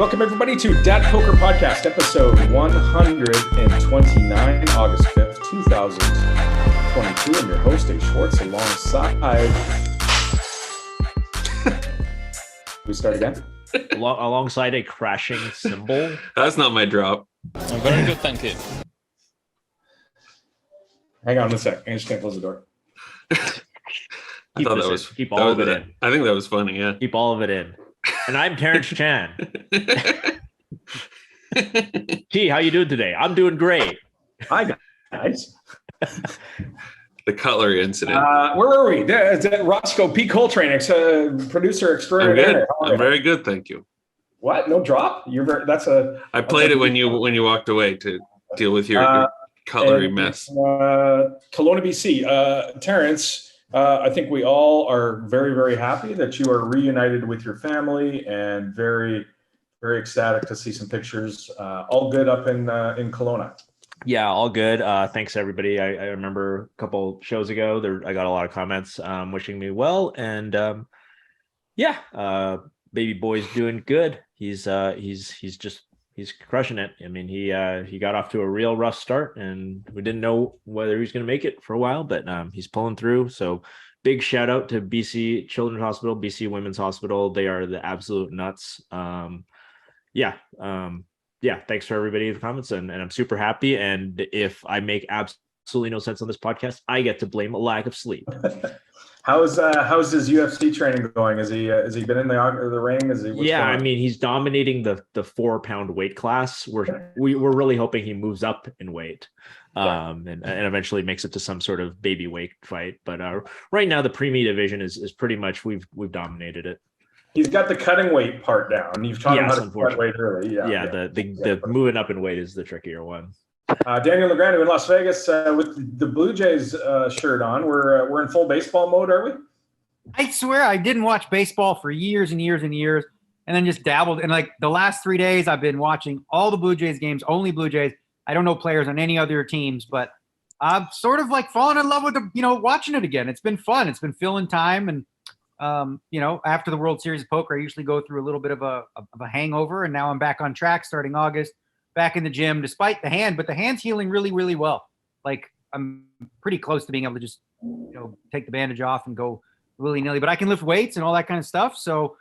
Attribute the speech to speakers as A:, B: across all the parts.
A: Welcome, everybody, to DAT Poker Podcast, episode 129, August 5th, 2022. I'm your host, Dave Schwartz, alongside... We start again?
B: Alongside a crashing cymbal.
C: That's not my drop.
D: I'm very good, thank you.
A: Hang on a sec. I just can't close the door.
B: Keep all of it in.
C: I think that was funny, yeah.
B: Keep all of it in. And I'm Terrence Chan. T, how you doing today? I'm doing great.
A: Hi, guys.
C: The cutlery incident.
A: Where were we? Roscoe P. Coltrane, producer extraordinaire.
C: I'm very good, thank you.
A: What? No drop?
C: I played it when you walked away to deal with your cutlery mess.
A: Kelowna, BC. Terrence, I think we all are very, very happy that you are reunited with your family and very, very ecstatic to see some pictures. All good up in Kelowna. Yeah,
B: all good. Thanks, everybody. I remember a couple shows ago, I got a lot of comments wishing me well. And baby boy's doing good. He's crushing it. I mean, he got off to a real rough start, and we didn't know whether he was going to make it for a while, but he's pulling through. So big shout out to BC Children's Hospital, BC Women's Hospital. They are the absolute nuts. Thanks for everybody in the comments, and I'm super happy. And if I make absolutely no sense on this podcast, I get to blame a lack of sleep.
A: How's his UFC training going? Has he been in the ring?
B: I mean, he's dominating the 4-pound weight class. We're really hoping he moves up in weight, and eventually makes it to some sort of baby weight fight. But right now the preemie division is pretty much we've dominated it.
A: He's got the cutting weight part down. You've taught him how to cut weight early.
B: The moving up in weight is the trickier one.
A: Daniel Negreanu in Las Vegas with the Blue Jays shirt on. We're in full baseball mode, are we?
E: I swear I didn't watch baseball for years and years and years, and then just dabbled. And like the last 3 days, I've been watching all the Blue Jays games, only Blue Jays. I don't know players on any other teams, but I've sort of like fallen in love with watching it again. It's been fun. It's been filling time, and after the World Series of Poker, I usually go through a little bit of a hangover, and now I'm back on track starting August. Back in the gym, despite the hand, but the hand's healing really, really well. Like I'm pretty close to being able to just, take the bandage off and go willy-nilly. But I can lift weights and all that kind of stuff. So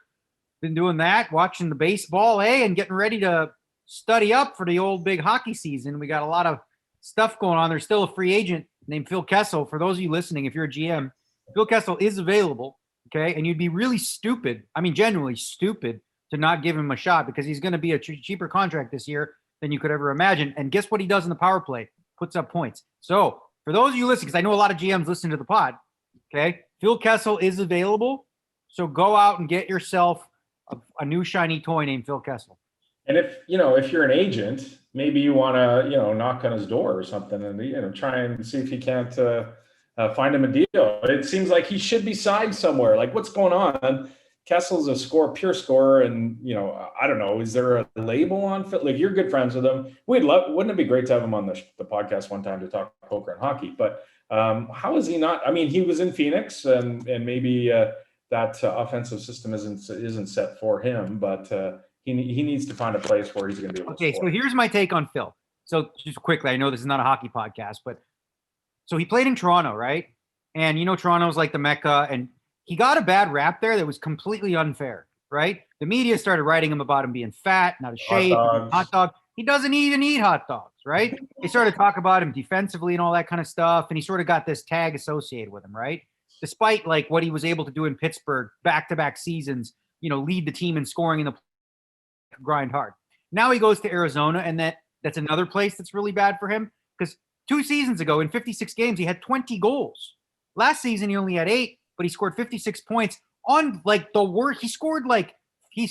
E: been doing that, watching the baseball, and getting ready to study up for the old big hockey season. We got a lot of stuff going on. There's still a free agent named Phil Kessel. For those of you listening, if you're a GM, Phil Kessel is available. Okay, and you'd be really stupid. I mean, genuinely stupid to not give him a shot because he's going to be a cheaper contract this year than you could ever imagine. And guess what he does in the power play? Puts up points. So for those of you listening, because I know a lot of GMs listen to the pod, okay, Phil Kessel is available. So go out and get yourself a new shiny toy named Phil Kessel.
A: And if you're an agent, maybe you want to, knock on his door or something and, try and see if you can't find him a deal. It seems like he should be signed somewhere. Like, what's going on? Kessel's a pure scorer, and I don't know. Is there a label on Phil? Like, you're good friends with him. Wouldn't it be great to have him on the podcast one time to talk poker and hockey? But how is he not? I mean, he was in Phoenix, and maybe that offensive system isn't set for him. But he needs to find a place where he's going to be able to score.
E: So here's my take on Phil. So just quickly, I know this is not a hockey podcast, but so he played in Toronto, right? And Toronto's like the Mecca, and he got a bad rap there that was completely unfair, right? The media started writing about him being fat, not a shape, hot dog. He doesn't even eat hot dogs, right? They started to talk about him defensively and all that kind of stuff, and he sort of got this tag associated with him, right? Despite like what he was able to do in Pittsburgh, back-to-back seasons, lead the team in scoring in the grind hard. Now he goes to Arizona, and that's another place that's really bad for him because 2 seasons ago in 56 games, he had 20 goals. Last season, he only had 8. But he scored 56 points on like the worst. He's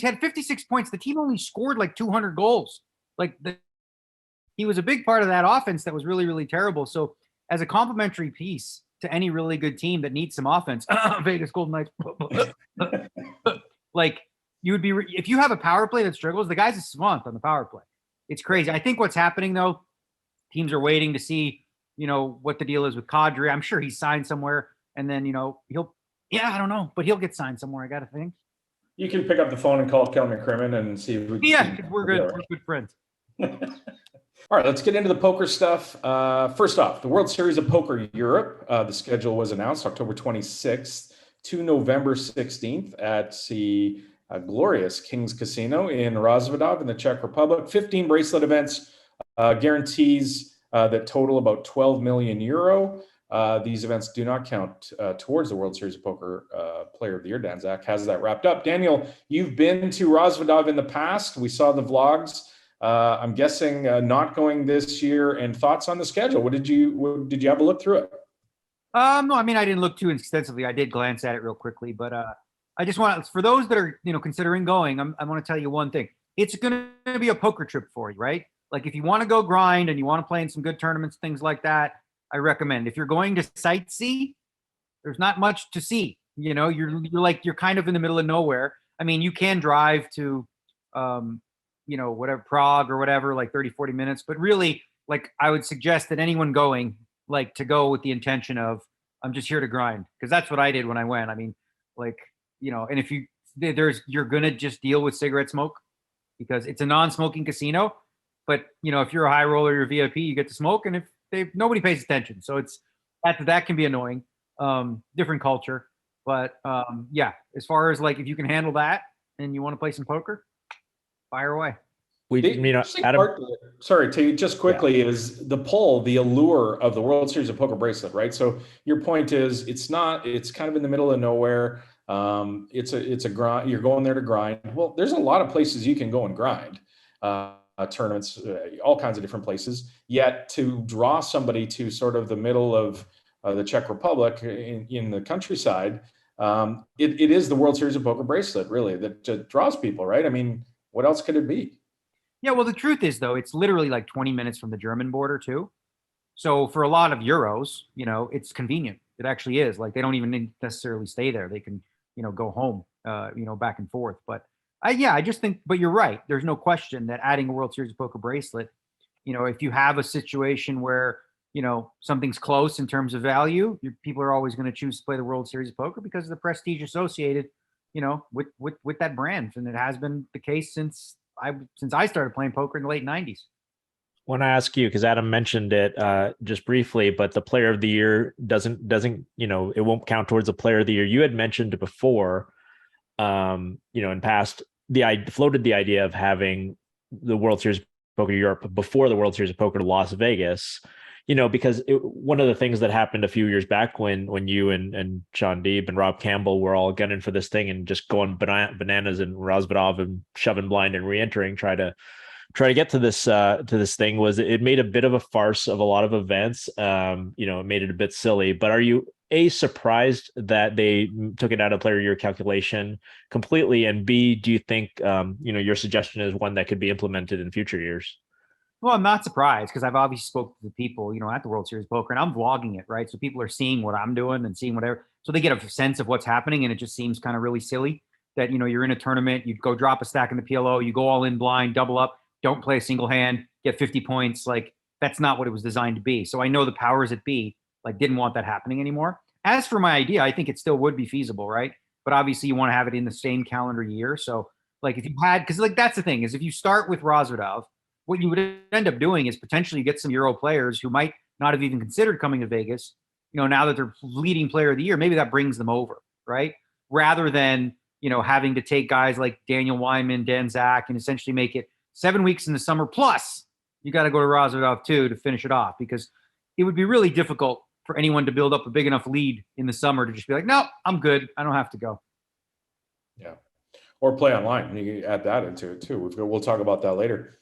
E: had 56 points. The team only scored like 200 goals. He was a big part of that offense that was really, really terrible. So as a complimentary piece to any really good team that needs some offense, Vegas Golden Knights, like you would be, if you have a power play that struggles, the guy's a savant on the power play. It's crazy. I think what's happening though, teams are waiting to see, what the deal is with Kadri. I'm sure he's signed somewhere. And then, I don't know, but he'll get signed somewhere, I got to think.
A: You can pick up the phone and call Kelly McCrimmon and see if we can.
E: Yeah, 'cause we're good. We're good friends.
A: All right, let's get into the poker stuff. First off, the World Series of Poker Europe. The schedule was announced October 26th to November 16th at the glorious King's Casino in Rozvadov in the Czech Republic. 15 bracelet events, guarantees that total about 12 million euro. These events do not count towards the World Series of Poker Player of the Year. Dan Zach has that wrapped up. Daniel, you've been to Rozvadov in the past. We saw the vlogs. I'm guessing not going this year. And thoughts on the schedule? Did you have a look through it?
E: No, I mean, I didn't look too extensively. I did glance at it real quickly, but I just want, for those that are considering going, I want to tell you one thing. It's going to be a poker trip for you, right? Like if you want to go grind and you want to play in some good tournaments, things like that, I recommend. If you're going to sightsee, there's not much to see. You're kind of in the middle of nowhere. I mean, you can drive to whatever, Prague or whatever, like 30, 40 minutes. But really, like, I would suggest that anyone going, like, to go with the intention of, I'm just here to grind. Because that's what I did when I went. I mean, like, and if you're going to just deal with cigarette smoke because it's a non-smoking casino. But, if you're a high roller, you're VIP, you get to smoke. And if nobody pays attention. So that can be annoying. Different culture. But yeah, as far as like, if you can handle that and you want to play some poker, fire away.
B: Adam.
A: Just quickly, is the pull, the allure of the World Series of Poker bracelet, right? So your point is, it's kind of in the middle of nowhere. It's a grind. You're going there to grind. Well, there's a lot of places you can go and grind, tournaments, all kinds of different places. Yet to draw somebody to sort of the middle of the Czech Republic in the countryside, it is the World Series of Poker bracelet, really, that draws people, right? I mean, what else could it be?
E: Yeah, well, the truth is, though, it's literally like 20 minutes from the German border, too. So for a lot of Euros, it's convenient. It actually is. Like, they don't even necessarily stay there. They can, go home, back and forth. But I just think, but you're right. There's no question that adding a World Series of Poker bracelet, if you have a situation where, something's close in terms of value, people are always going to choose to play the World Series of Poker because of the prestige associated, with that brand. And it has been the case since I started playing poker in the late 90s.
B: I want to ask you, because Adam mentioned it just briefly, but the Player of the Year doesn't it won't count towards the Player of the Year. You had mentioned before, in past, I floated the idea of having the World Series of Poker Europe before the World Series of Poker to Las Vegas, because one of the things that happened a few years back when you and Sean Deeb and Rob Campbell were all gunning for this thing and just going bananas in Rozvadov and shoving blind and re-entering, try to get to this thing, was it made a bit of a farce of a lot of events. It made it a bit silly. But are you surprised that they took it out of Player of the Year calculation completely? And B, do you think your suggestion is one that could be implemented in future years?
E: Well, I'm not surprised because I've obviously spoken to the people, at the World Series of Poker, and I'm vlogging it, right? So people are seeing what I'm doing and seeing whatever. So they get a sense of what's happening, and it just seems kind of really silly that, you're in a tournament, you go drop a stack in the PLO, you go all in blind, double up, don't play a single hand, get 50 points. Like, that's not what it was designed to be. So I know the powers that be, like, didn't want that happening anymore. As for my idea, I think it still would be feasible, right? But obviously you want to have it in the same calendar year. So, like, if you had, because, like, that's the thing, is if you start with Rozvadov, what you would end up doing is potentially get some Euro players who might not have even considered coming to Vegas, now that they're leading Player of the Year, maybe that brings them over, right? Rather than, having to take guys like Daniel Wyman, Dan Zach, and essentially make it 7 weeks in the summer, plus you got to go to Rozvadov too to finish it off, because it would be really difficult for anyone to build up a big enough lead in the summer to just be like, no, I'm good, I don't have to go.
A: Yeah, or play online. You can add that into it too. We'll talk about that later.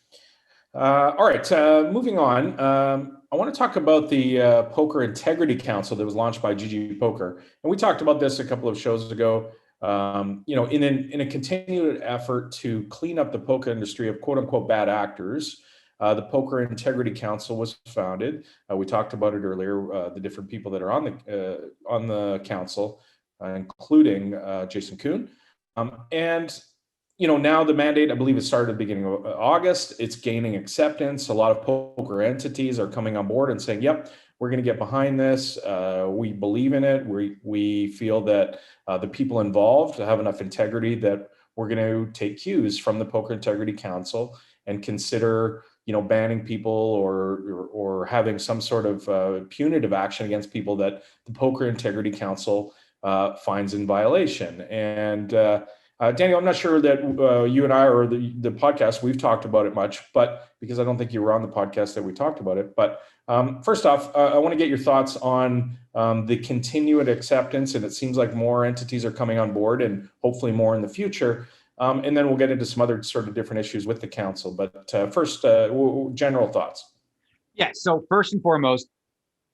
A: All right, moving on. I want to talk about the Poker Integrity Council that was launched by GG Poker, and we talked about this a couple of shows ago. In a continued effort to clean up the poker industry of quote unquote bad actors, the Poker Integrity Council was founded. We talked about it earlier. The different people that are on the council, including Jason Kuhn, and now the mandate, I believe it started at the beginning of August. It's gaining acceptance. A lot of poker entities are coming on board and saying, yep, we're going to get behind this. We believe in it. We feel that the people involved have enough integrity that we're going to take cues from the Poker Integrity Council and consider, banning people or having some sort of punitive action against people that the Poker Integrity Council finds in violation. And Daniel, I'm not sure that you and I or the podcast, we've talked about it much, but because I don't think you were on the podcast that we talked about it. But first off, I want to get your thoughts on the continued acceptance, and it seems like more entities are coming on board and hopefully more in the future. And then we'll get into some other sort of different issues with the council. But first, general thoughts.
E: Yeah, so first and foremost,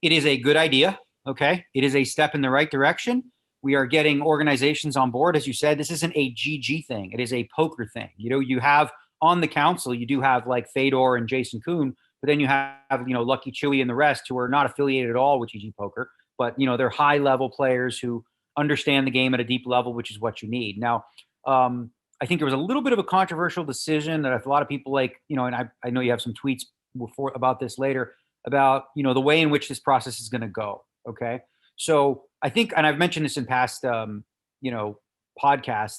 E: it is a good idea, okay? It is a step in the right direction. We are getting organizations on board. As you said, this isn't a GG thing. It is a poker thing. You have on the council, you do have like Fedor and Jason Kuhn, but then you have, Lucky Chewy and the rest who are not affiliated at all with GG Poker, but, they're high level players who understand the game at a deep level, which is what you need. Now, I think there was a little bit of a controversial decision that a lot of people like, and I know you have some tweets about this later about, the way in which this process is going to go. Okay. So I think, and I've mentioned this in past, podcasts,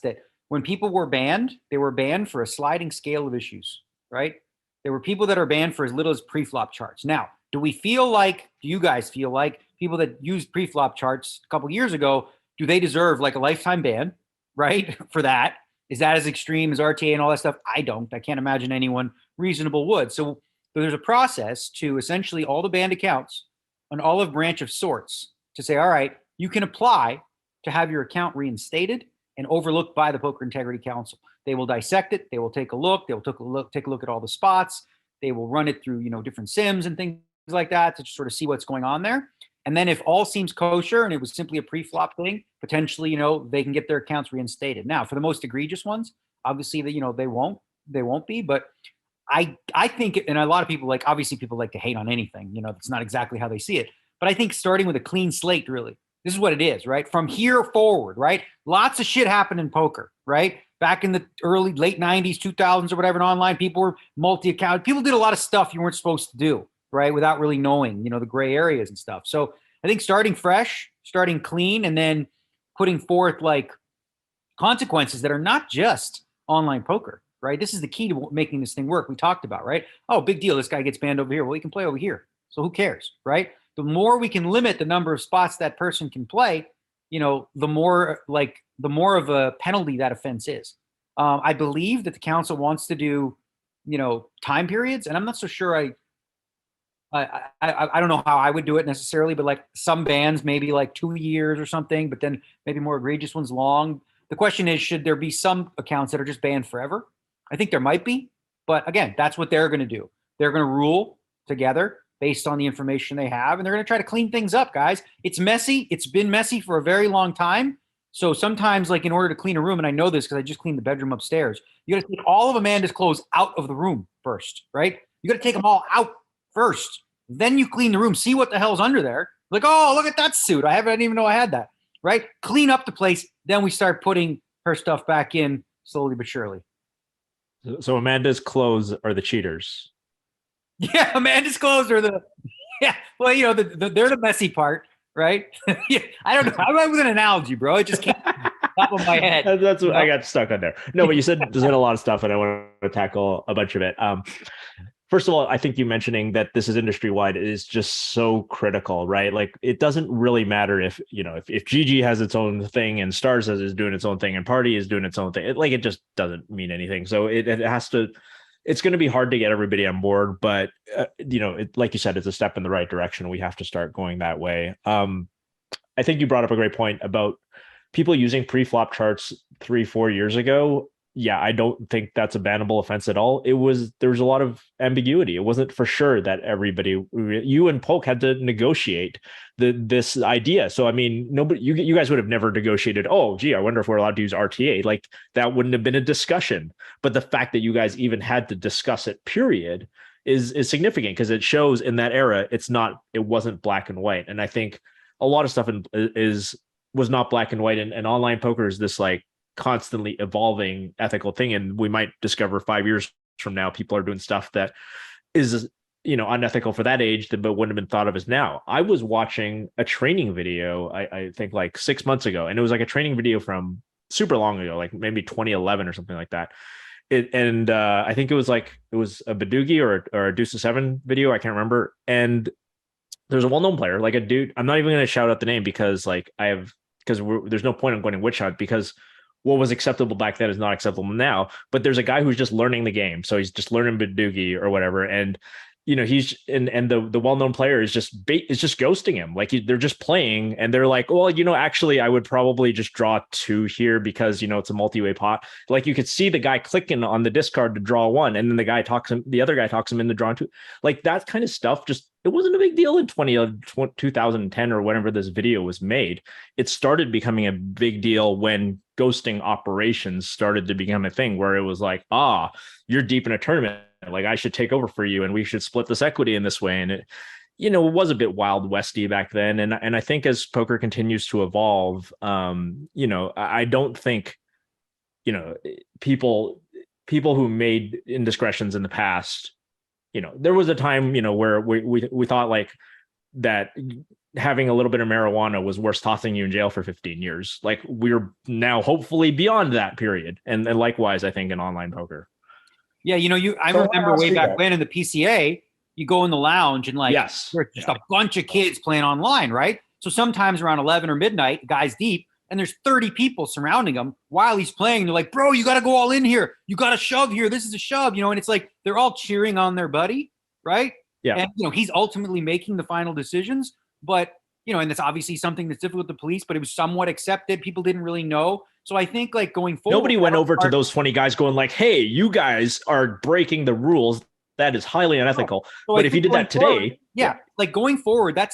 E: that when people were banned, they were banned for a sliding scale of issues, right? There were people that are banned for as little as pre-flop charts. Now, do you guys feel like people that used pre-flop charts a couple years ago, do they deserve like a lifetime ban, right? For that? Is that as extreme as RTA and all that stuff? I can't imagine anyone reasonable would. So there's a process to essentially all the banned accounts, an olive branch of sorts, to say, all right, you can apply to have your account reinstated and overlooked by the Poker Integrity Council. They will dissect it. They will take a look. They will take a look at all the spots. They will run it through, different sims and things like that to sort of see what's going on there. And then if all seems kosher and it was simply a pre-flop thing, potentially, they can get their accounts reinstated. Now, for the most egregious ones, obviously, they won't be. But I think, and a lot of people obviously people like to hate on anything. It's not exactly how they see it. But I think starting with a clean slate, really, this is what it is, right? From here forward, right? Lots of shit happened in poker, right? Back in the late 90s, 2000s or whatever, in online, people were multi-account. People did a lot of stuff you weren't supposed to do, right? Without really knowing, the gray areas and stuff. So I think starting fresh, starting clean, and then putting forth like consequences that are not just online poker, right? This is the key to making this thing work. We talked about, right? Oh, big deal. This guy gets banned over here. Well, he can play over here. So who cares, right? The more we can limit the number of spots that person can play, the more of a penalty that offense is. I believe that the council wants to do, time periods, and I'm not so sure I don't know how I would do it necessarily, but like some bans, maybe like 2 years or something, but then maybe more egregious ones long. The question is, should there be some accounts that are just banned forever? I think there might be, but again, that's what they're going to do. They're going to rule together based on the information they have, and they're going to try to clean things up, guys. It's messy. It's been messy for a very long time. So sometimes, like in order to clean a room, and I know this because I just cleaned the bedroom upstairs, you got to take all of Amanda's clothes out of the room first, right? You got to take them all out first. Then you clean the room, see what the hell's under there. Like, oh, look at that suit. I didn't even know I had that, right? Clean up the place. Then we start putting her stuff back in slowly but surely.
B: So Amanda's clothes are the cheaters.
E: Yeah, Amanda's clothes are well, they're the messy part, right? Yeah, I don't know. How do I with an analogy, bro? It just came top of my head.
B: That's what I got stuck on there. No, but you said there's been a lot of stuff, and I want to tackle a bunch of it. First of all, I think you mentioning that this is industry wide is just so critical, right? Like it doesn't really matter if GG has its own thing and Stars is doing its own thing and Party is doing its own thing. It just doesn't mean anything. So it has to. It's going to be hard to get everybody on board, but like you said, it's a step in the right direction. We have to start going that way. I think you brought up a great point about people using pre-flop charts 3-4 years ago. Yeah, I don't think that's a bannable offense at all. There was a lot of ambiguity. It wasn't for sure that you and Polk had to negotiate this idea. So, I mean, nobody, you guys would have never negotiated, oh, gee, I wonder if we're allowed to use RTA. Like that wouldn't have been a discussion. But the fact that you guys even had to discuss it, period, is significant because it shows in that era, it wasn't black and white. And I think a lot of stuff was not black and white, and online poker is this like constantly evolving ethical thing, and we might discover 5 years from now people are doing stuff that is unethical for that age but wouldn't have been thought of as now. I was watching a training video I think like 6 months ago, and it was like a training video from super long ago, like maybe 2011 or something like that. I think it was a Badugi or a Deuce of Seven video. I can't remember. And there's a well-known player, like a dude. I'm not even going to shout out the name because there's no point in going to witch hunt, because what was acceptable back then is not acceptable now. But there's a guy who's just learning the game, so he's just learning Badugi or whatever, and he's and the well-known player is just ghosting him. Like they're just playing, and they're like, well, actually, I would probably just draw 2 here because it's a multi-way pot. Like you could see the guy clicking on the discard to draw 1, and then the other guy talks him into drawing 2. Like that kind of stuff. Just it wasn't a big deal in 2010 or whenever this video was made. It started becoming a big deal when ghosting operations started to become a thing, where it was like, you're deep in a tournament, like I should take over for you and we should split this equity in this way. And it was a bit Wild Westy back then. And I think as poker continues to evolve, I don't think, people who made indiscretions in the past, there was a time, where we thought like that having a little bit of marijuana was worse tossing you in jail for 15 years. Like we're now hopefully beyond that period. And likewise, I think in online poker.
E: Yeah, I remember way back when in the PCA, you go in the lounge and there's just a bunch of kids playing online, right? So sometimes around 11 or midnight, the guy's deep, and there's 30 people surrounding him while he's playing. They're like, bro, you got to go all in here. You got to shove here. This is a shove, and it's like they're all cheering on their buddy, right?
B: Yeah.
E: And, he's ultimately making the final decisions. But, and that's obviously something that's difficult with the police, but it was somewhat accepted. People didn't really know. So I think like going forward,
B: nobody went over to those 20 guys going like, hey, you guys are breaking the rules. That is highly unethical. So but if you did that today.
E: Like going forward, that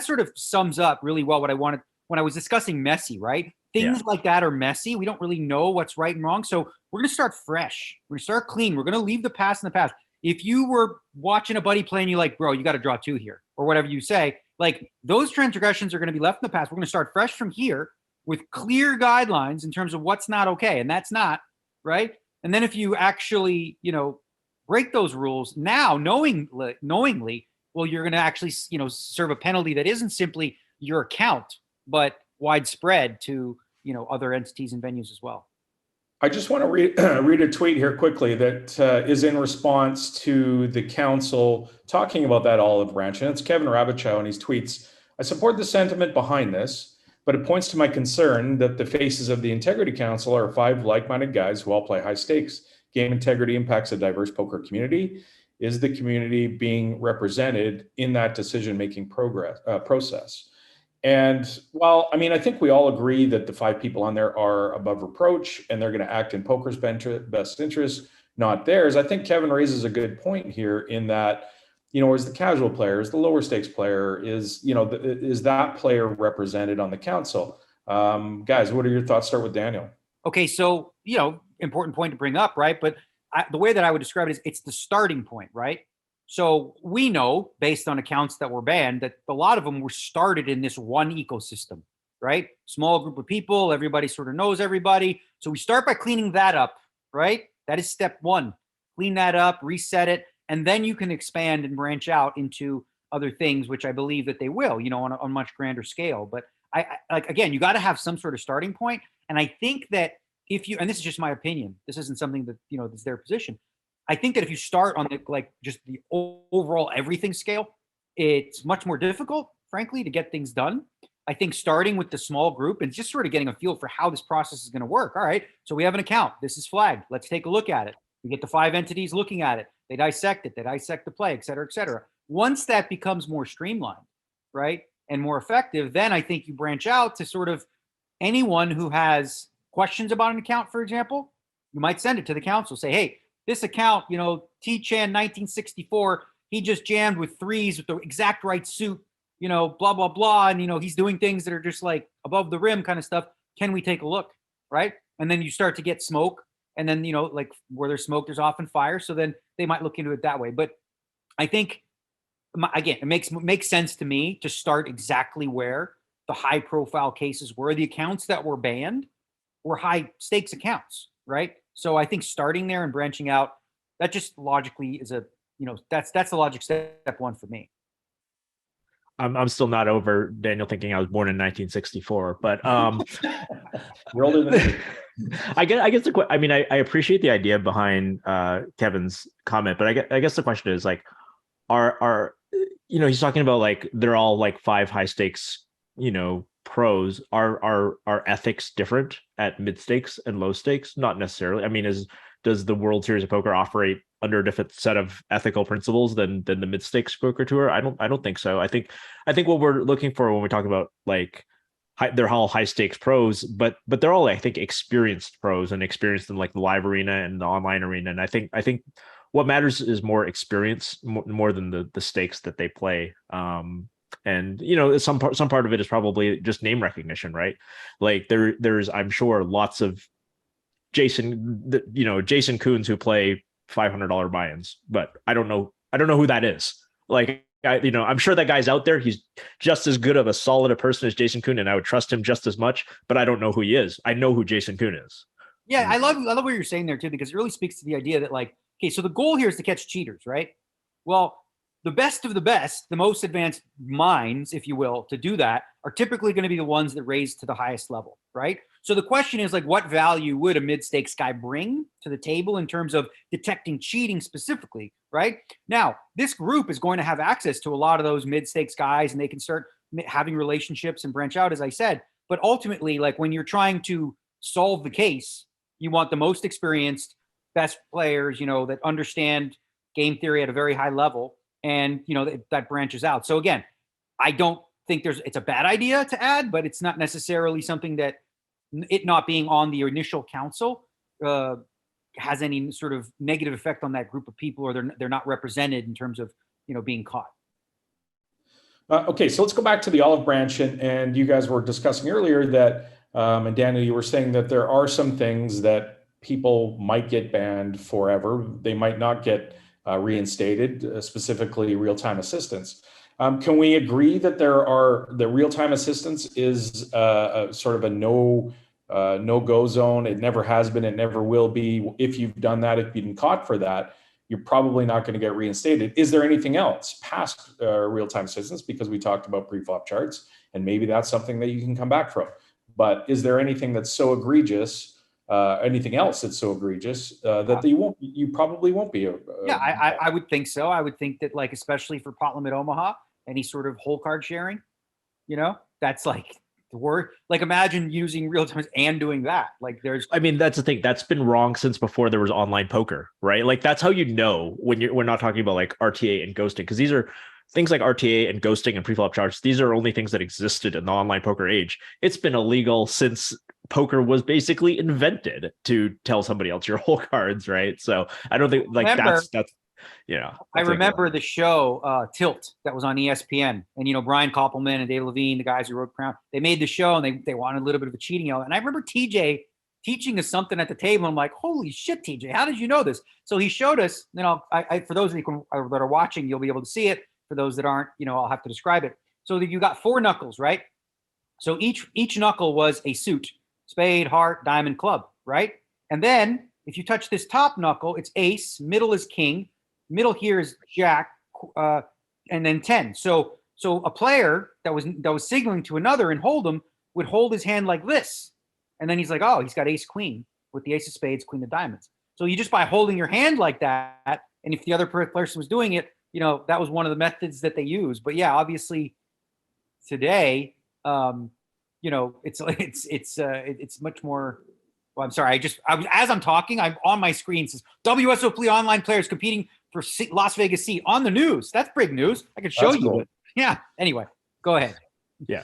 E: sort of sums up really well what I wanted when I was discussing messy, right? Things like that are messy. We don't really know what's right and wrong. So we're going to start fresh. We're going to start clean. We're going to leave the past in the past. If you were watching a buddy playing, you like, bro, you got to draw 2 here or whatever you say, like those transgressions are going to be left in the past. We're going to start fresh from here with clear guidelines in terms of what's not okay. And that's not right. And then if you actually, break those rules now, knowingly, well, you're going to actually, serve a penalty that isn't simply your account, but widespread to, other entities and venues as well.
A: I just want to read a tweet here quickly that is in response to the council talking about that olive branch. And it's Kevin Rabichow, and he tweets, I support the sentiment behind this, but it points to my concern that the faces of the Integrity Council are 5 like-minded guys who all play high stakes. Game integrity impacts a diverse poker community. Is the community being represented in that decision-making process? And while, I think we all agree that the 5 people on there are above reproach and they're going to act in poker's best interest, not theirs. I think Kevin raises a good point here in that, as the casual player, as the lower stakes player, is that player represented on the council? Guys, what are your thoughts? Start with Daniel.
E: Okay, so, important point to bring up, right? But the way that I would describe it is it's the starting point, right? So we know, based on accounts that were banned, that a lot of them were started in this one ecosystem, right? Small group of people, everybody sort of knows everybody. So we start by cleaning that up, right? That is step 1. Clean that up, reset it, and then you can expand and branch out into other things, which I believe that they will, on a much grander scale. But I again, you got to have some sort of starting point. And I think that and this is just my opinion, this isn't something that, that's their position. I think that if you start on just the overall everything scale, it's much more difficult, frankly, to get things done. I think starting with the small group and just sort of getting a feel for how this process is going to work. All right, so we have an account. This is flagged. Let's take a look at it. We get the 5 entities looking at it. They dissect it. They dissect the play, et cetera, et cetera. Once that becomes more streamlined, right, and more effective, then I think you branch out to sort of anyone who has questions about an account, for example, you might send it to the council. Say, hey, this account, T-Chan 1964, he just jammed with 3s with the exact right suit, blah, blah, blah. And, he's doing things that are just like above the rim kind of stuff. Can we take a look? Right. And then you start to get smoke. And then, like where there's smoke, there's often fire. So then they might look into it that way. But I think, again, it makes sense to me to start exactly where the high profile cases were. The accounts that were banned were high stakes accounts, right? So I think starting there and branching out, that just logically is that's the logic step 1 for me.
B: I'm still not over Daniel thinking I was born in 1964, but
A: You're older than me.
B: I guess I mean, I appreciate the idea behind Kevin's comment, but I guess the question is like, are he's talking about like they're all like 5 high stakes, pros. Are ethics different at mid stakes and low stakes? Not necessarily. I mean, does the World Series of Poker operate under a different set of ethical principles than the mid stakes poker tour? I don't think so. I think what we're looking for when we talk about like they're all high stakes pros, but they're all, I think, experienced pros and experienced in like the live arena and the online arena. And I think what matters is more experience more than the stakes that they play. And some part of it is probably just name recognition, right? Like there's I'm sure lots of Jason Koons who play $500 buy-ins, but I don't know who that is. Like I'm sure that guy's out there. He's just as good of a solid a person as Jason Koon, and I would trust him just as much, but I don't know who he is. I know who Jason Koon is.
E: Yeah, I love what you're saying there too, because it really speaks to the idea that like, okay, so the goal here is to catch cheaters, right? Well, the best of the best, the most advanced minds, if you will, to do that are typically going to be the ones that raise to the highest level, right? So the question is like, what value would a mid-stakes guy bring to the table in terms of detecting cheating specifically, right? Now, this group is going to have access to a lot of those mid-stakes guys, and they can start having relationships and branch out, as I said. But ultimately, like when you're trying to solve the case, you want the most experienced, best players, that understand game theory at a very high level, and that branches out. So again, I don't think it's a bad idea to add, but it's not necessarily something that it not being on the initial council has any sort of negative effect on that group of people, or they're not represented in terms of being caught.
A: Okay, so let's go back to the olive branch, and you guys were discussing earlier that, and Daniel, you were saying that there are some things that people might get banned forever. They might not get reinstated, specifically real-time assistance. Can we agree that the real-time assistance is a sort of a no-go zone? It never has been, it never will be. If you've done that, if you've been caught for that, you're probably not going to get reinstated. Is there anything else past real-time assistance? Because we talked about pre-flop charts, and maybe that's something that you can come back from. But is there anything that's so egregious, anything else that's so egregious that you probably won't be?
E: I would think so. I would think that, like, especially for pot limit Omaha, any sort of whole card sharing, that's like the word. Like, imagine using real time and doing that. Like,
B: that's the thing that's been wrong since before there was online poker, right? Like, that's how when we're not talking about like RTA and ghosting, because these are things like RTA and ghosting and preflop charts. These are only things that existed in the online poker age. It's been illegal since poker was basically invented to tell somebody else your whole cards, right? So I don't think that's
E: I remember the show Tilt that was on ESPN, and Brian Koppelman and Dave Levine, the guys who wrote Crown, they made the show, and they wanted a little bit of a cheating element. And I remember TJ teaching us something at the table. I'm like, holy shit, TJ, how did you know this? So he showed us. For those of you that are watching, you'll be able to see it. For those that aren't, I'll have to describe it. So you got 4 knuckles, right? So each knuckle was a suit: spade, heart, diamond, club, right? And then if you touch this top knuckle, it's ace, middle is king, middle here is jack, and then 10. So a player that was signaling to another and hold'em would hold his hand like this. And then he's like, oh, he's got ace queen with the ace of spades, queen of diamonds. So you just by holding your hand like that, and if the other person was doing it, that was one of the methods that they used. But yeah, obviously today, it's much more. Well, I'm sorry. As I'm talking, I'm on my screen. It says WSOP online players competing for Las Vegas seat on the news. That's big news. I could show you. Cool. Yeah. Anyway, go ahead.
B: Yeah.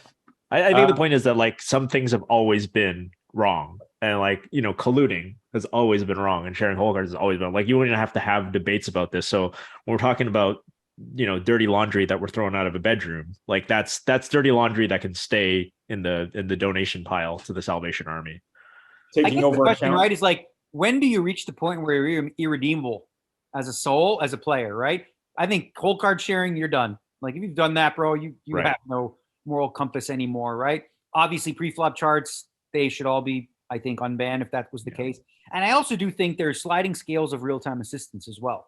B: I think the point is that like some things have always been wrong, and like, colluding has always been wrong, and sharing whole cards has always been like, you wouldn't have to have debates about this. So when we're talking about, dirty laundry that we're throwing out of a bedroom, like that's dirty laundry that can stay in the donation pile to the Salvation Army.
A: Taking over
E: the question, right, is like, when do you reach the point where you're irredeemable as a soul, as a player, right? I think cold card sharing, you're done. Like, if you've done that, bro, you right. have no moral compass anymore, right? Obviously, pre-flop charts, they should all be, I think, unbanned if that was the case. And I also do think there's sliding scales of real-time assistance as well,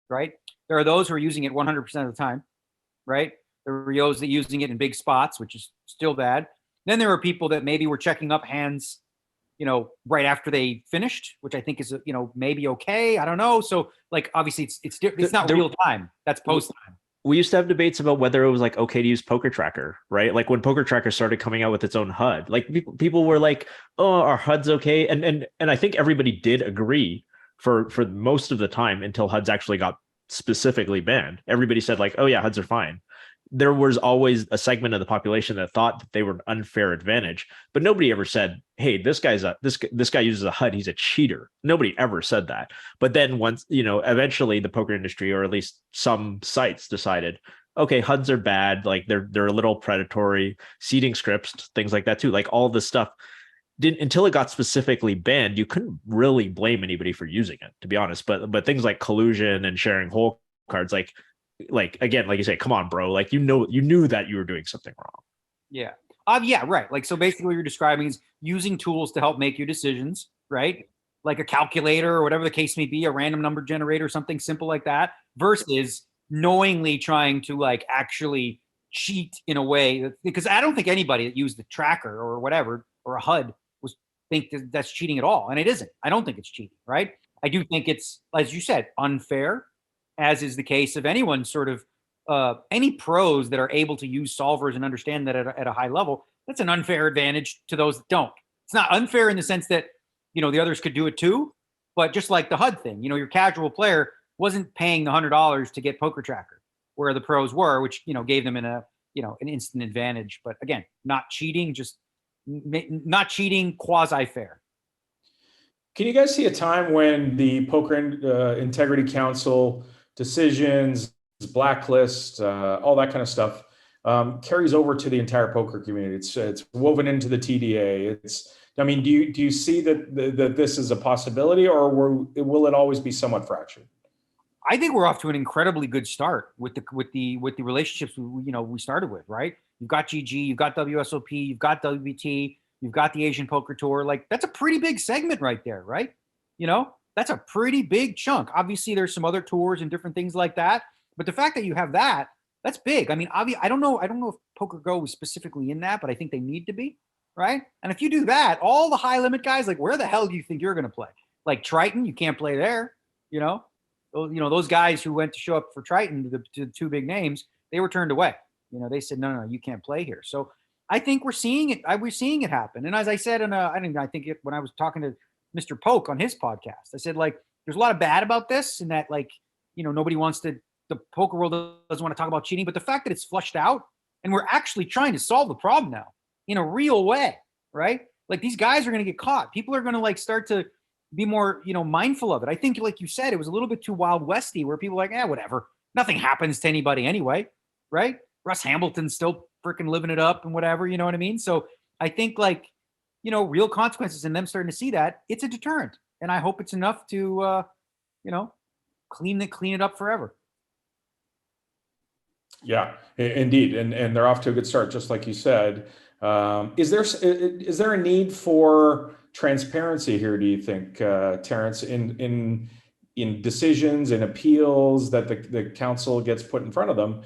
E: right? There are those who are using it 100% of the time, right? There were those that using it in big spots, which is still bad. Then there were people that maybe were checking up hands, right after they finished, which I think is, maybe okay. I don't know. So like, obviously it's not real time. That's post time.
B: We used to have debates about whether it was like okay to use Poker Tracker, right? Like when Poker Tracker started coming out with its own HUD, like people were like, "Oh, our HUD's okay," and I think everybody did agree for most of the time until HUDs actually got specifically banned. Everybody said like, "Oh yeah, HUDs are fine." There was always a segment of the population that thought that they were an unfair advantage, but nobody ever said, "Hey, this guy uses a HUD, he's a cheater." Nobody ever said that. But then once, eventually the poker industry, or at least some sites, decided, okay, HUDs are bad, like they're a little predatory, seeding scripts, things like that too. Like all this stuff didn't, until it got specifically banned, you couldn't really blame anybody for using it, to be honest. But things like collusion and sharing whole cards, like again, like you say, come on, bro. Like, you knew that you were doing something wrong.
E: Yeah. Yeah, right. Like, so basically what you're describing is using tools to help make your decisions, right? Like a calculator or whatever the case may be, a random number generator, something simple like that, versus knowingly trying to like actually cheat in a way because I don't think anybody that used the tracker or whatever, or a HUD think that's cheating at all. And it isn't. I don't think it's cheating, right? I do think it's, as you said, unfair, as is the case of anyone sort of any pros that are able to use solvers and understand that at a high level. That's an unfair advantage to those that don't. It's not unfair in the sense that, the others could do it too, but just like the HUD thing, your casual player wasn't paying the $100 to get Poker Tracker, where the pros were, which, gave them an instant advantage. But again, not cheating, just not cheating, quasi fair.
A: Can you guys see a time when the Poker Integrity Council decisions, blacklist, all that kind of stuff carries over to the entire poker community? It's woven into the TDA. Do you see that this is a possibility, or will it always be somewhat fractured?
E: I think we're off to an incredibly good start with the relationships we started with, right? You've got GG, you've got WSOP, you've got WBT, you've got the Asian Poker Tour. Like, that's a pretty big segment right there, right? That's a pretty big chunk. Obviously, there's some other tours and different things like that, but the fact that you have that's big. I mean, I don't know if Poker Go was specifically in that, but I think they need to be, right? And if you do that, all the high limit guys, like, where the hell do you think you're going to play? Like Triton, you can't play there. Those guys who went to show up for Triton, the two big names, they were turned away. They said, no, you can't play here. So I think we're seeing it. We're seeing it happen. And as I said, when I was talking to Mr. Poke on his podcast, I said, like, there's a lot of bad about this, and that, like, nobody wants to, the poker world doesn't want to talk about cheating, but the fact that it's flushed out and we're actually trying to solve the problem now in a real way, right? Like, these guys are going to get caught. People are going to like start to be more, mindful of it. I think, like you said, it was a little bit too Wild Westy, where people are like, whatever. Nothing happens to anybody anyway, right? Russ Hamilton's still freaking living it up and whatever, you know what I mean? So I think, like, real consequences, and them starting to see that, it's a deterrent. And I hope it's enough to, clean it up forever.
A: Yeah, indeed. And they're off to a good start, just like you said. Is there a need for transparency here, do you think, Terrence, in decisions and appeals that the council gets put in front of them,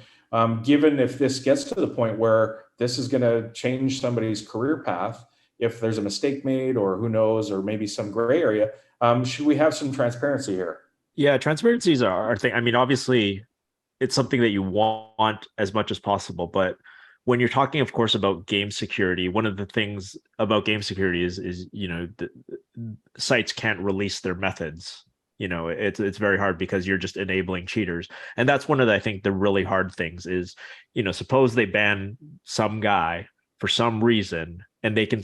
A: given if this gets to the point where this is going to change somebody's career path, if there's a mistake made, or who knows, or maybe some gray area, should we have some transparency here? Yeah,
B: transparency is our thing. I mean, obviously, it's something that you want as much as possible, but when you're talking, of course, about game security, one of the things about game security is the sites can't release their methods. It's very hard because you're just enabling cheaters, and that's one of I think the really hard things is, suppose they ban some guy for some reason, and they can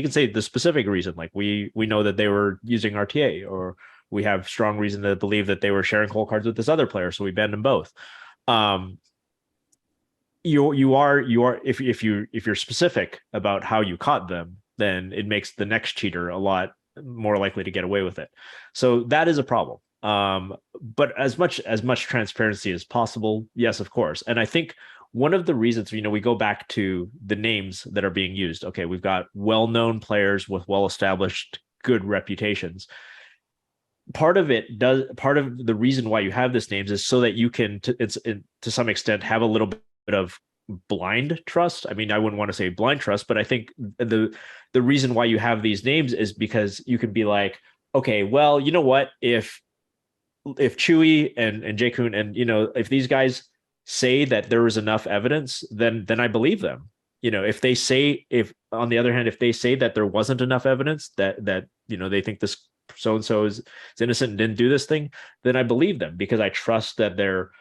B: say the specific reason, like we know that they were using RTA, or we have strong reason to believe that they were sharing whole cards with this other player, so we banned them both. You are if you're specific about how you caught them, then it makes the next cheater a lot more likely to get away with it. So that is a problem. But as much transparency as possible, yes, of course. And I think one of the reasons, we go back to the names that are being used. Okay, we've got well-known players with well-established good reputations. Part of the reason why you have these names is so that you can, to some extent, have a little bit of blind trust. I mean, I wouldn't want to say blind trust, but I think the reason why you have these names is because you can be like, okay, well, you know what, if Chewy and Jay Kuhn and if these guys say that there is enough evidence, then I believe them. If they say, if on the other hand, if they say that there wasn't enough evidence that they think this so and so is innocent and didn't do this thing, then I believe them because I trust that they're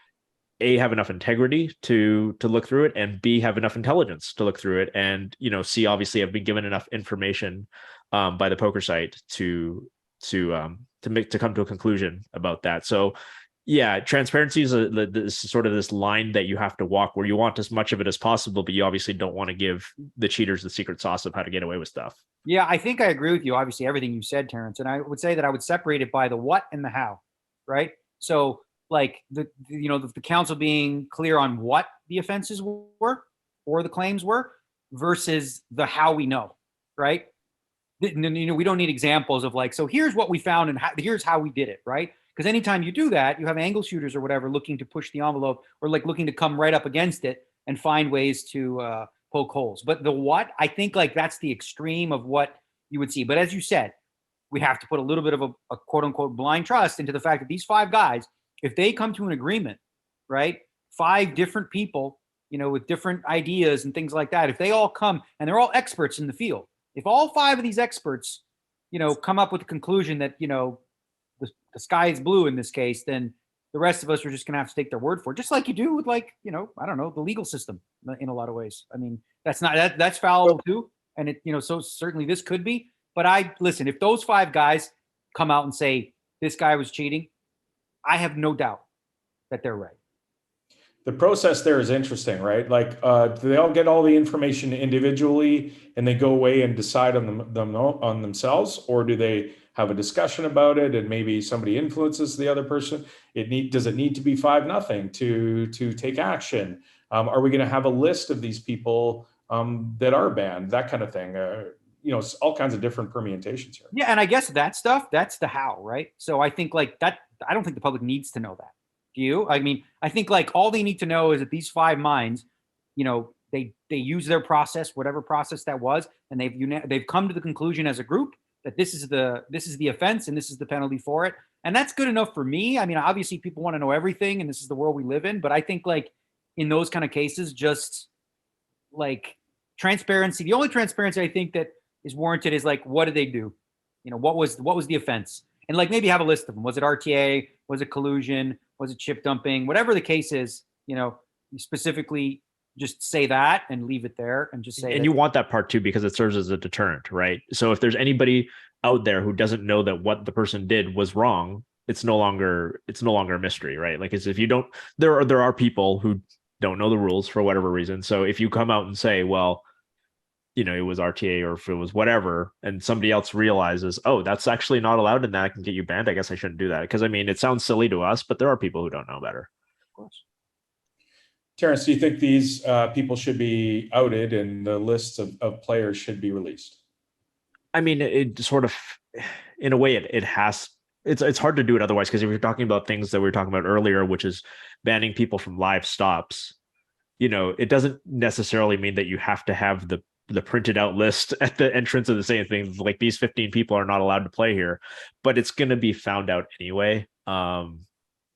B: A, have enough integrity to look through it, and B, have enough intelligence to look through it, and C, obviously have been given enough information by the poker site to come to a conclusion about that. So yeah, transparency is sort of this line that you have to walk, where you want as much of it as possible, but you obviously don't want to give the cheaters the secret sauce of how to get away with stuff.
E: Yeah, I think I agree with you. Obviously, everything you said, Terrence, and I would say that I would separate it by the what and the how, right? So, like the council being clear on what the offenses were or the claims were versus the how we know, right? We don't need examples of like, so here's what we found and here's how we did it, right? Because anytime you do that, you have angle shooters or whatever looking to push the envelope or like looking to come right up against it and find ways to poke holes. But the what, I think like that's the extreme of what you would see. But as you said, we have to put a little bit of a quote unquote blind trust into the fact that these 5 guys, if they come to an agreement, right? 5 different people, with different ideas and things like that, if they all come and they're all experts in the field, if all 5 of these experts, come up with the conclusion that, the sky is blue in this case, then the rest of us are just going to have to take their word for it. Just like you do with like, I don't know, the legal system in a lot of ways. I mean, that's fallible too. And it, so certainly this could be, but listen, if those 5 guys come out and say this guy was cheating, I have no doubt that they're right.
A: The process there is interesting, right? Like, do they all get all the information individually and they go away and decide on themselves, or do they have a discussion about it and maybe somebody influences the other person? Does it need to be 5-0 to take action? Are we going to have a list of these people that are banned? That kind of thing. All kinds of different permutations here.
E: Yeah, and I guess that stuff, that's the how, right? So I think like that. I don't think the public needs to know that. Do you? I mean, I think like all they need to know is that these 5 minds, they use their process, whatever process that was, and they've come to the conclusion as a group that this is the offense and this is the penalty for it, and that's good enough for me. I mean, obviously people want to know everything, and this is the world we live in, but I think like in those kind of cases, just like transparency. The only transparency I think that is warranted is like, what did they do? What was the offense? And like maybe have a list of them. Was it RTA? Was it collusion? Was it chip dumping? Whatever the case is, you specifically just say that and leave it there and just say.
B: And you want that part too, because it serves as a deterrent, right? So if there's anybody out there who doesn't know that what the person did was wrong, it's no longer a mystery, right? Like, as if you don't, there are people who don't know the rules for whatever reason. So if you come out and say, well, it was RTA or if it was whatever, and somebody else realizes, oh, that's actually not allowed and that can get you banned, I guess I shouldn't do that. Because I mean, it sounds silly to us, but there are people who don't know better.
E: Of course.
A: Terrence, do you think these people should be outed and the lists of players should be released?
B: I mean, it sort of, in a way, it has. It's hard to do it otherwise, because if you're talking about things that we were talking about earlier, which is banning people from live stops, it doesn't necessarily mean that you have to have the printed out list at the entrance of the same thing, like these 15 people are not allowed to play here, but it's going to be found out anyway.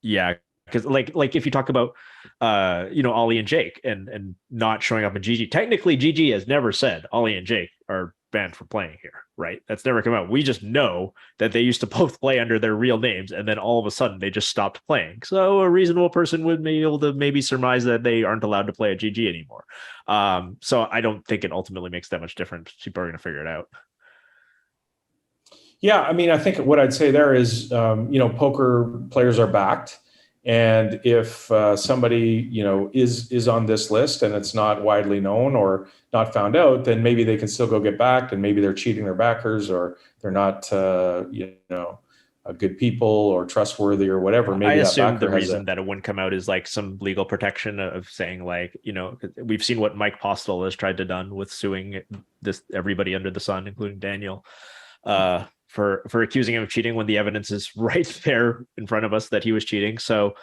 B: Yeah, because like if you talk about Ollie and Jake and not showing up in GG, technically GG has never said Ollie and Jake are banned from playing here, right? That's never come out. We just know that they used to both play under their real names, and then all of a sudden they just stopped playing. So a reasonable person would be able to maybe surmise that they aren't allowed to play at GG anymore. So I don't think it ultimately makes that much difference. People are going to figure it out.
A: Yeah, I mean, I think what I'd say there is, poker players are backed. And if somebody, is on this list and it's not widely known or not found out, then maybe they can still go get backed, and maybe they're cheating their backers, or they're not, good people or trustworthy or whatever. Maybe
B: I assume the reason that it wouldn't come out is like some legal protection of saying, like, we've seen what Mike Postel has tried to done with suing everybody under the sun, including Daniel, for accusing him of cheating when the evidence is right there in front of us that he was cheating. So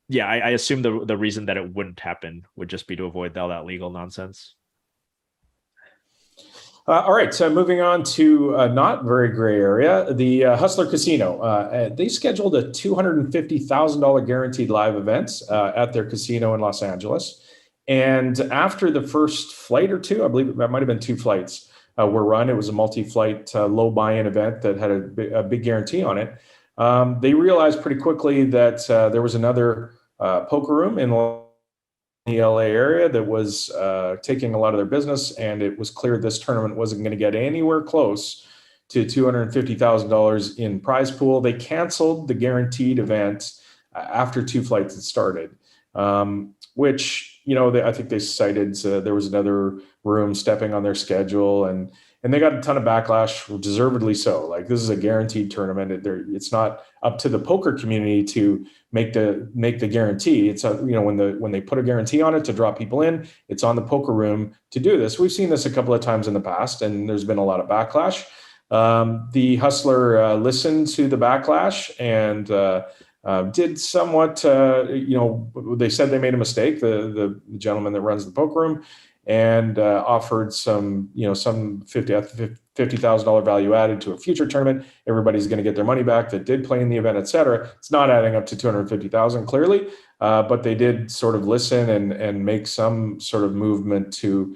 B: Yeah, I assume the reason that it wouldn't happen would just be to avoid all that legal nonsense.
A: All right, so moving on to a not very gray area, the Hustler Casino. They scheduled a $250,000 guaranteed live event at their casino in Los Angeles. And after the first flight or two, I believe that might have been 2 flights were run. It was a multi-flight, low buy-in event that had a big guarantee on it. They realized pretty quickly that there was another poker room in the LA area that was taking a lot of their business, and it was clear this tournament wasn't going to get anywhere close to $250,000 in prize pool. They canceled the guaranteed event after 2 flights had started, which, I think they cited there was another room stepping on their schedule, and they got a ton of backlash, deservedly so. Like, this is a guaranteed tournament. It's not up to the poker community to make the guarantee. It's when they put a guarantee on it to draw people in, it's on the poker room to do this. We've seen this a couple of times in the past, and there's been a lot of backlash. The Hustler listened to the backlash and did somewhat. They said they made a mistake. The gentleman that runs the poker room, and offered some $50,000 value added to a future tournament. Everybody's going to get their money back that did play in the event, et cetera. It's not adding up to 250,000 clearly, but they did sort of listen and make some sort of movement to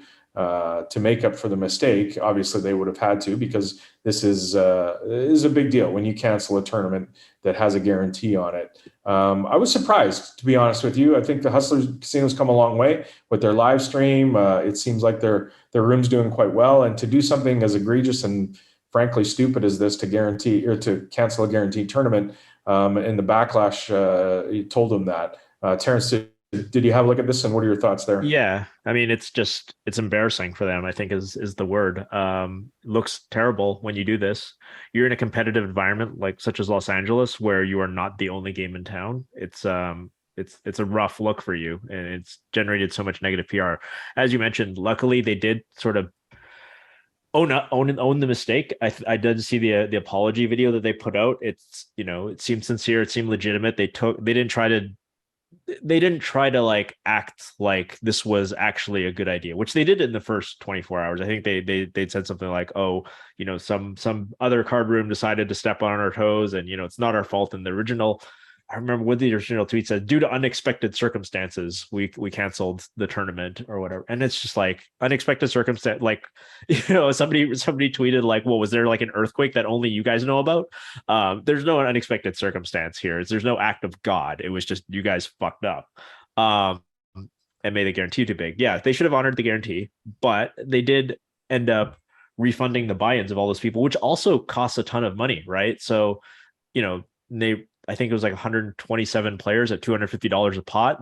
A: make up for the mistake. Obviously, they would have had to, because this is a big deal when you cancel a tournament that has a guarantee on it. I was surprised, to be honest with you. I think the Hustlers Casino's come a long way with their live stream. It seems like their room's doing quite well, and to do something as egregious and frankly stupid as this, to cancel a guaranteed tournament, and the backlash told them that. Terrence, did you have a look at this, and what are your thoughts there?
B: Yeah, I mean, it's embarrassing for them, I think is the word. Looks terrible when you do this. You're in a competitive environment such as Los Angeles, where you are not the only game in town. It's a rough look for you, and it's generated so much negative PR. As you mentioned, luckily they did sort of own the mistake. I did see the apology video that they put out. It's, it seemed sincere, it seemed legitimate. They didn't try to act like this was actually a good idea, which they did in the first 24 hours. I think they'd said something like, oh, some other card room decided to step on our toes, and it's not our fault. And the original, I remember what the original tweet said: due to unexpected circumstances, we canceled the tournament or whatever. And it's just like, unexpected circumstance, somebody tweeted well, was there an earthquake that only you guys know about? There's no unexpected circumstance here. There's no act of God. It was just, you guys fucked up and made the guarantee too big. Yeah, they should have honored the guarantee, but they did end up refunding the buy-ins of all those people, which also costs a ton of money, right? So, I think it was 127 players at $250 a pop,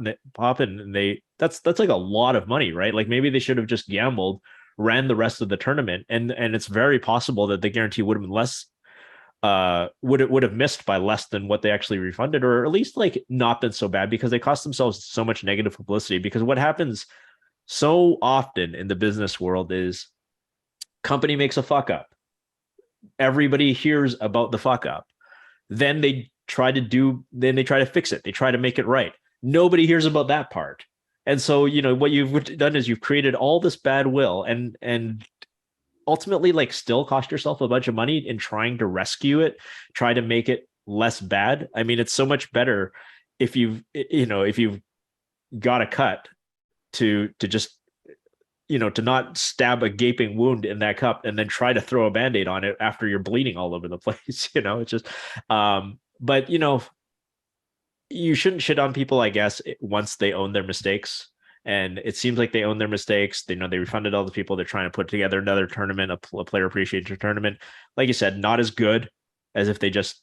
B: and that's a lot of money, right? Maybe they should have just gambled, ran the rest of the tournament, and it's very possible that the guarantee would have been less, would have missed by less than what they actually refunded, or at least not been so bad, because they cost themselves so much negative publicity. Because what happens so often in the business world is, company makes a fuck up, everybody hears about the fuck up, then they try to fix it. They try to make it right. Nobody hears about that part. And so, what you've done is you've created all this bad will and ultimately still cost yourself a bunch of money in trying to rescue it, try to make it less bad. I mean, it's so much better if you've got a cut to just, to not stab a gaping wound in that cup and then try to throw a Band-Aid on it after you're bleeding all over the place. It's just, but you shouldn't shit on people, I guess, once they own their mistakes. And it seems like they own their mistakes. They refunded all the people. They're trying to put together another tournament, a player appreciation tournament. Like you said, not as good as if they just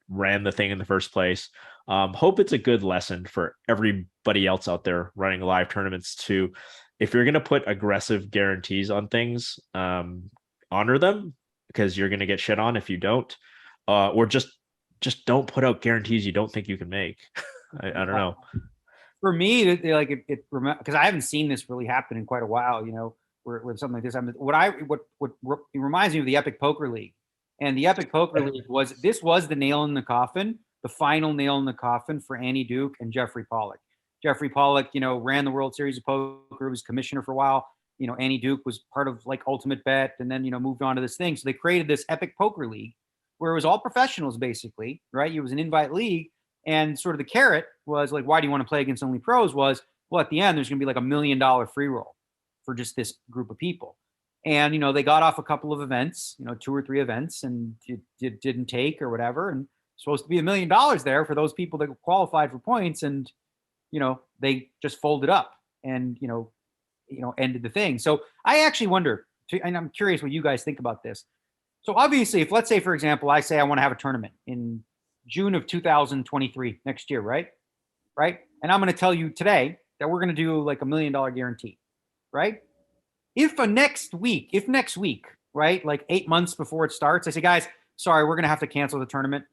B: ran the thing in the first place. Hope it's a good lesson for everybody else out there running live tournaments too. If you're going to put aggressive guarantees on things, honor them, because you're going to get shit on if you don't, or just don't put out guarantees you don't think you can make. I don't know.
E: For me, because I haven't seen this really happen in quite a while, where something like this happens. What it reminds me of the Epic Poker League, and the Epic Poker League was the nail in the coffin. the final nail in the coffin for Annie Duke and Jeffrey Pollock. Jeffrey Pollock, ran the World Series of Poker, was commissioner for a while. Annie Duke was part of like Ultimate Bet and then, moved on to this thing. So they created this epic poker league where it was all professionals basically, right? It was an invite league. And sort of the carrot was like, why do you want to play against only pros? Was, well, at the end, there's going to be like $1 million free roll for just this group of people. And, they got off a couple of events, 2 or 3 events, and it didn't take or whatever. And supposed to be $1 million there for those people that qualified for points. And, they just folded up and, ended the thing. So I actually wonder, and I'm curious what you guys think about this. So obviously, if let's say, for example, I say I want to have a tournament in June of 2023 next year, right? And I'm going to tell you today that we're going to do like $1 million guarantee, right? If next week, right, like 8 months before it starts, I say, guys, sorry, we're going to have to cancel the tournament,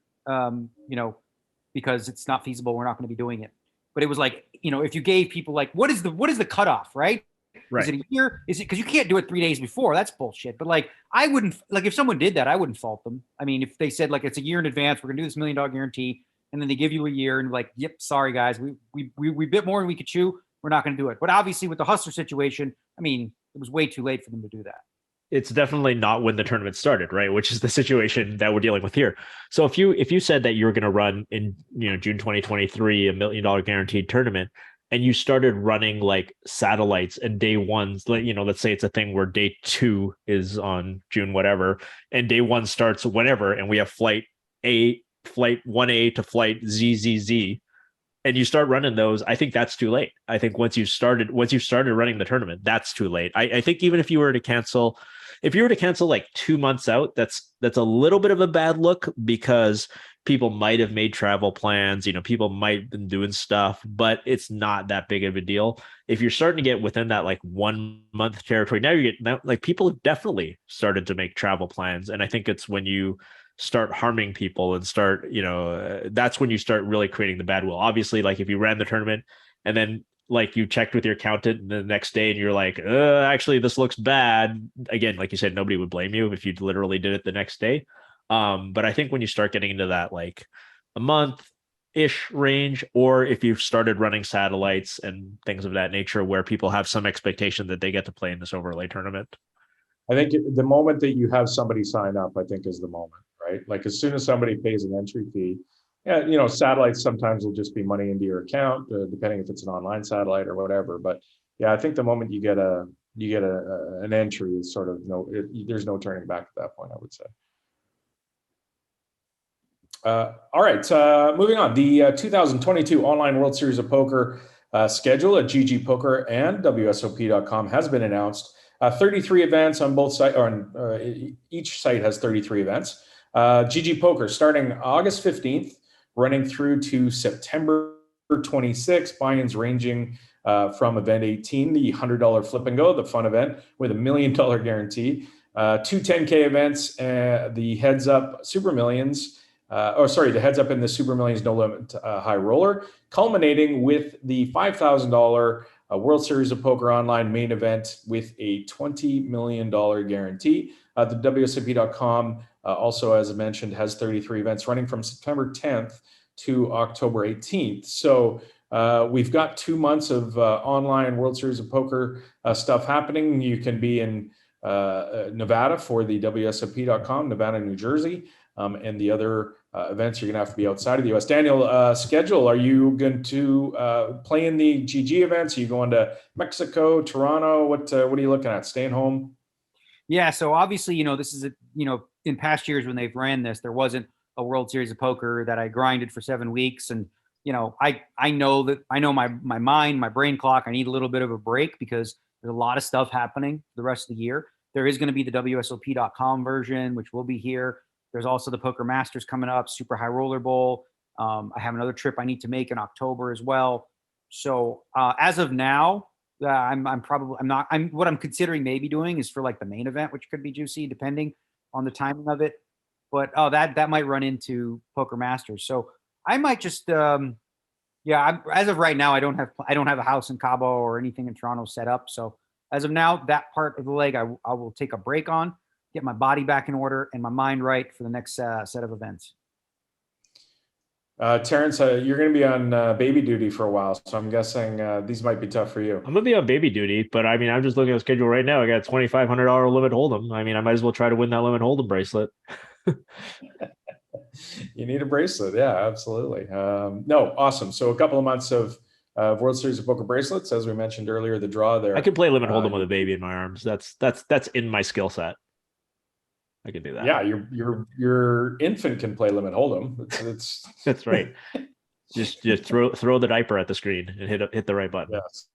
E: because it's not feasible. We're not going to be doing it. But it was like, if you gave people like, what is the cutoff, right?
B: Right.
E: Is it a year? Is it because you can't do it 3 days before? That's bullshit. But like, I wouldn't like if someone did that, I wouldn't fault them. I mean, if they said like it's a year in advance, we're gonna do this $1 million guarantee, and then they give you a year and like, yep, sorry guys, we bit more than we could chew. We're not gonna do it. But obviously, with the Hustler situation, I mean, it was way too late for them to do that.
B: It's definitely not when the tournament started, right? Which is the situation that we're dealing with here. So if you said that you were going to run in June 2023 $1 million guaranteed tournament, and you started running like satellites and day ones, like let's say it's a thing where day 2 is on June whatever, and day 1 starts whenever, and we have flight 1A to flight ZZZ, and you start running those, I think that's too late. I think once you started running the tournament, that's too late. I think even if you were to cancel like 2 months out, that's a little bit of a bad look, because people might have made travel plans, people might have been doing stuff, but it's not that big of a deal. If you're starting to get within that like 1 month territory, now like people have definitely started to make travel plans. And I think it's when you start harming people and start, that's when you start really creating the bad will. Obviously, like if you ran the tournament and then like you checked with your accountant the next day and you're like, actually this looks bad. Again, like you said, nobody would blame you if you literally did it the next day. But I think when you start getting into that like a month-ish range, or if you've started running satellites and things of that nature where people have some expectation that they get to play in this overlay tournament.
A: I think the moment that you have somebody sign up, I think is the moment, right? Like as soon as somebody pays an entry fee, yeah, satellites sometimes will just be money into your account, depending if it's an online satellite or whatever. But yeah, I think the moment you get an entry, is sort of there's no turning back at that point, I would say. All right, moving on. The 2022 Online World Series of Poker schedule at GG Poker and WSOP.com has been announced. 33 events on both sites, or each site has 33 events. GG Poker starting August 15th, running through to September 26th. Buy-ins ranging from event 18, the $100 flip and go, the fun event with $1 million guarantee. 2 10K events, the heads up Super Millions. The heads up in the Super Millions No Limit High Roller, culminating with the $5,000 World Series of Poker Online main event with a $20 million guarantee. The WSOP.com also, as I mentioned, has 33 events running from September 10th to October 18th. So we've got 2 months of online World Series of Poker stuff happening. You can be in Nevada for the WSOP.com, Nevada, New Jersey, and the other events you're going to have to be outside of the U.S. Daniel, schedule, are you going to play in the GG events? Are you going to Mexico, Toronto? What are you looking at? Staying home?
E: Yeah, so obviously, this is in past years when they've ran this, there wasn't a World Series of Poker that I grinded for 7 weeks, and I know my mind, my brain clock. I need a little bit of a break because there's a lot of stuff happening the rest of the year. There is going to be the WSOP.com version, which will be here. There's also the Poker Masters coming up, Super High Roller Bowl. I have another trip I need to make in October as well. So as of now, what I'm considering maybe doing is for like the main event, which could be juicy depending on the timing of it. But that might run into Poker Masters. So I might just as of right now, I don't have a house in Cabo or anything in Toronto set up. So as of now, that part of the leg I will take a break on, get my body back in order and my mind right for the next set of events.
A: Terrence, you're going to be on baby duty for a while, so I'm guessing these might be tough for you.
B: I'm gonna be on baby duty, but I mean, I'm just looking at the schedule right now. I got a $2,500 limit hold'em. I mean, I might as well try to win that limit hold'em bracelet.
A: You need a bracelet. Yeah, absolutely. No, awesome. So a couple of months of World Series of Poker bracelets, as we mentioned earlier, the draw there.
B: I can play limit hold'em with a baby in my arms. That's in my skill set. I can do that.
A: Yeah, your infant can play limit hold'em. It's
B: That's right. Just throw the diaper at the screen and hit the right button.
A: Yes.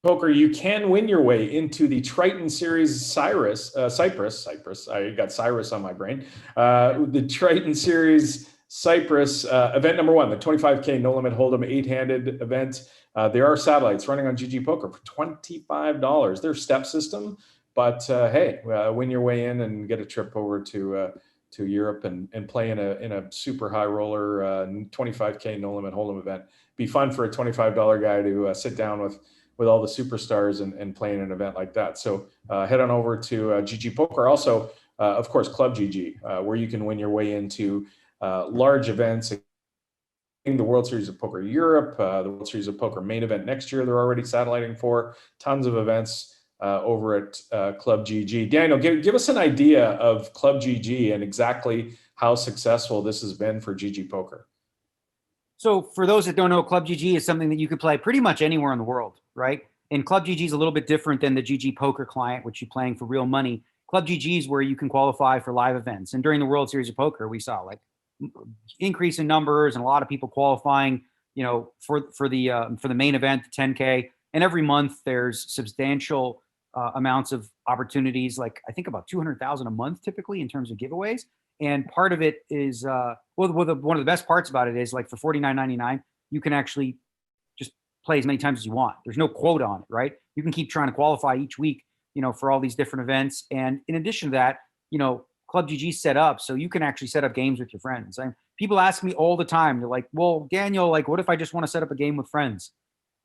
A: Poker, you can win your way into the Triton Series Cyprus. I got Cyrus on my brain. The Triton Series Cyprus event number 1, the 25K no limit hold'em 8-handed event. There are satellites running on GG Poker for $25. Their step system, but hey, win your way in and get a trip over to Europe and play in a super high roller 25K no limit hold'em event. Be fun for a $25 guy to sit down with all the superstars and play in an event like that. So head on over to GG Poker. Also, of course, Club GG, where you can win your way into large events, the World Series of Poker Europe, the World Series of Poker main event next year. They're already satelliting for tons of events over at Club GG. Daniel, give us an idea of Club GG and exactly how successful this has been for GG Poker.
E: So for those that don't know, Club GG is something that you can play pretty much anywhere in the world, right? And Club GG is a little bit different than the GG Poker client, which you're playing for real money. Club GG is where you can qualify for live events. And during the World Series of Poker, we saw like increase in numbers and a lot of people qualifying, for the main event, the 10K. And every month there's substantial amounts of opportunities, like I think about 200,000 a month typically in terms of giveaways. And part of it is, one of the best parts about it is like for $49.99, you can actually just play as many times as you want. There's no quota on it, right? You can keep trying to qualify each week, for all these different events. And in addition to that, Club GG set up so you can actually set up games with your friends. And people ask me all the time, they're like, well, Daniel, like, what if I just want to set up a game with friends?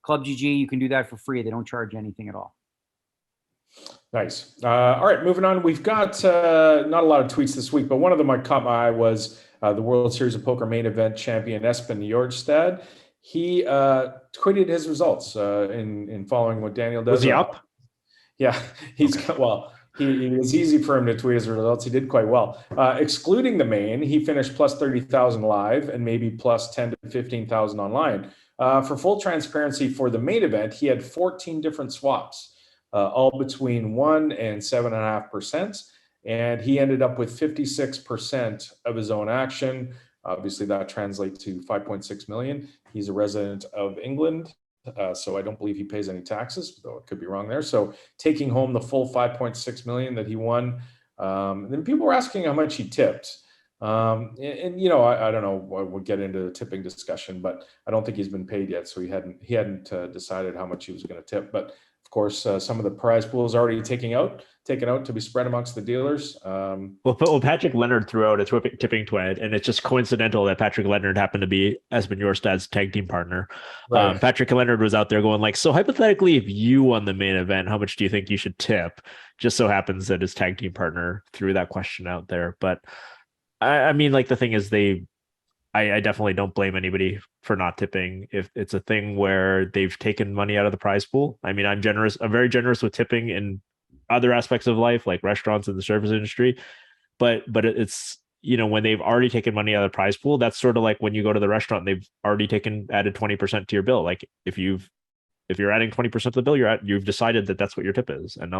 E: Club GG, you can do that for free. They don't charge you anything at all.
A: Nice. All right, moving on. We've got not a lot of tweets this week, but one of them I caught my eye was the World Series of Poker main event champion Espen Jorstad. He tweeted his results in following what Daniel does.
B: Was he up?
A: Yeah, it was easy for him to tweet his results. He did quite well. Excluding the main, he finished plus 30,000 live and maybe plus 10 to 15,000 online. For full transparency, for the main event, he had 14 different swaps. All between 1% and 7.5%. And he ended up with 56% of his own action. Obviously, that translates to 5.6 million. He's a resident of England, so I don't believe he pays any taxes, though it could be wrong there. So taking home the full 5.6 million that he won. And then people were asking how much he tipped. I don't know, we'll get into the tipping discussion, but I don't think he's been paid yet. So he hadn't decided how much he was going to tip. But of course, some of the prize pool is already taken out to be spread amongst the dealers.
B: Well, Patrick Leonard threw out a tipping twin, and it's just coincidental that Patrick Leonard happened to be Espen Jorstad's tag team partner. Right. Patrick Leonard was out there going like, so hypothetically, if you won the main event, how much do you think you should tip? Just so happens that his tag team partner threw that question out there. But I mean, like the thing is I definitely don't blame anybody for not tipping if it's a thing where they've taken money out of the prize pool. I mean, I'm very generous with tipping in other aspects of life, like restaurants and the service industry. But it's, when they've already taken money out of the prize pool, that's sort of like when you go to the restaurant, they've already added 20% to your bill. Like if you're adding 20% to the bill, you've decided that that's what your tip is. And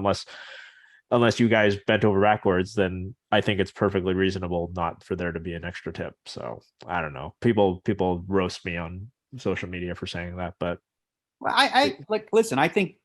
B: unless you guys bent over backwards, then I think it's perfectly reasonable not for there to be an extra tip. So I don't know. People roast me on social media for saying that, but
E: well, listen, I think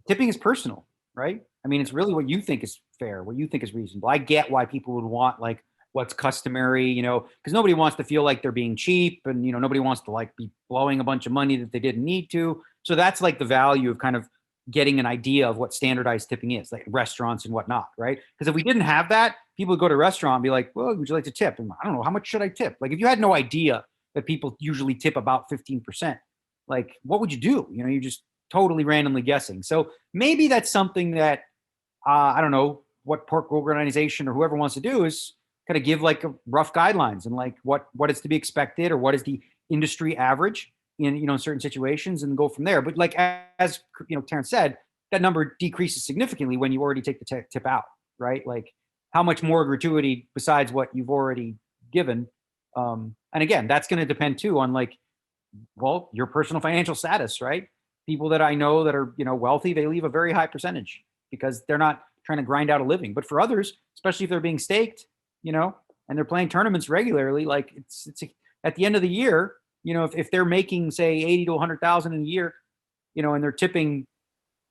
E: tipping is personal, right? I mean, it's really what you think is fair, what you think is reasonable. I get why people would want like what's customary, because nobody wants to feel like they're being cheap and, nobody wants to like be blowing a bunch of money that they didn't need to. So that's like the value of kind of getting an idea of what standardized tipping is, like restaurants and whatnot, right? Because if we didn't have that, people would go to a restaurant and be like, well, would you like to tip? And I don't know, how much should I tip? Like if you had no idea that people usually tip about 15%, like what would you do? You're just totally randomly guessing. So maybe that's something that, I don't know what pork organization or whoever wants to do is kind of give like a rough guidelines and like what is to be expected or what is the industry average in, you know, certain situations, and go from there. But like, as you know, Terrence said, that number decreases significantly when you already take the tip out, right? Like, how much more gratuity besides what you've already given? And again, that's going to depend too on like, well, your personal financial status, right? People that I know that are, you know, wealthy, they leave a very high percentage because they're not trying to grind out a living. But for others, especially if they're being staked, you know, and they're playing tournaments regularly, like it's at the end of the year, you know, if they're making say 80 to 100,000 in a year, you know, and they're tipping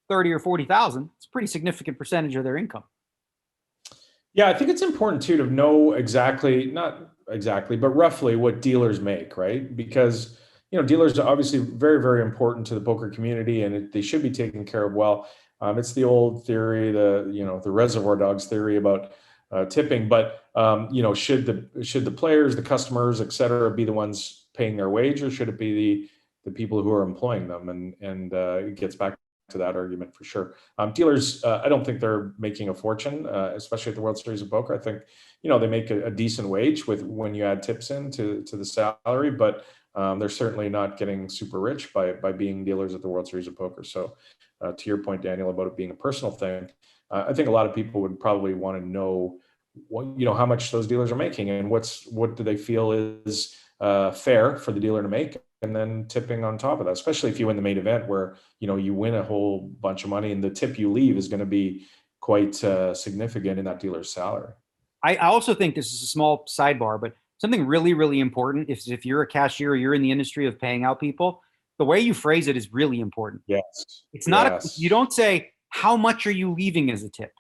E: 30 or 40,000, it's a pretty significant percentage of their income.
A: Yeah, I think it's important too to know exactly, not exactly, but roughly what dealers make, right? Because, you know, dealers are obviously very, very important to the poker community, and they should be taken care of well. It's the old theory, the reservoir dogs theory about tipping, but you know, should the players, the customers, et cetera, be the ones paying their wage, or should it be the people who are employing them? And it gets back to that argument for sure. Dealers, I don't think they're making a fortune, especially at the World Series of Poker. I think, you know, they make a decent wage when you add tips into the salary, but they're certainly not getting super rich by being dealers at the World Series of Poker. So to your point, Daniel, about it being a personal thing, I think a lot of people would probably want to know how much those dealers are making, and what do they feel is fair for the dealer to make, and then tipping on top of that, especially if you win the main event where, you know, you win a whole bunch of money and the tip you leave is going to be quite significant in that dealer's salary.
E: I also think this is a small sidebar, but something really, really important is if you're a cashier or you're in the industry of paying out people, the way you phrase it is really important.
A: Yes.
E: It's not,
A: yes.
E: You don't say, how much are you leaving as a tip?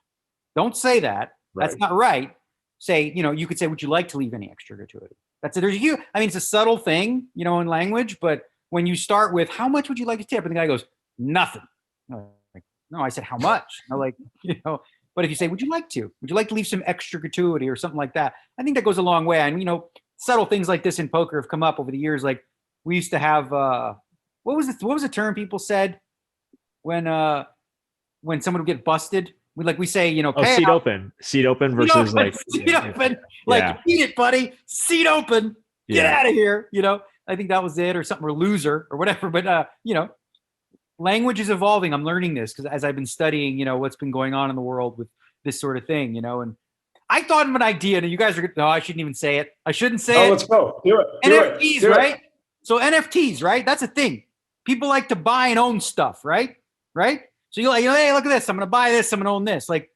E: Don't say that.
A: Right.
E: That's not right. Say, you know, you could say, would you like to leave any extra gratuity? That's it. I mean, it's a subtle thing, you know, in language, but when you start with, how much would you like to tip? And the guy goes, nothing. Like, no, I said, how much? I'm like, you know, but if you say, would you like to leave some extra gratuity or something like that? I think that goes a long way. And, you know, subtle things like this in poker have come up over the years. Like we used to have, what was the term people said when someone would get busted? We say, you know,
B: seat open versus
E: seat open. Like, eat it, buddy. Seat open. Get out of here. You know, I think that was it, or something, or loser or whatever. But you know, language is evolving. I'm learning this because as I've been studying, you know, what's been going on in the world with this sort of thing, you know, and I thought of an idea, and you guys are no, I shouldn't even say it. I shouldn't say it.
A: Let's go. Do it.
E: NFTs,
A: Do
E: right?
A: it.
E: So NFTs, right? That's a thing. People like to buy and own stuff, right? Right? So you're like, hey, look at this. I'm going to buy this. I'm going to own this. Like,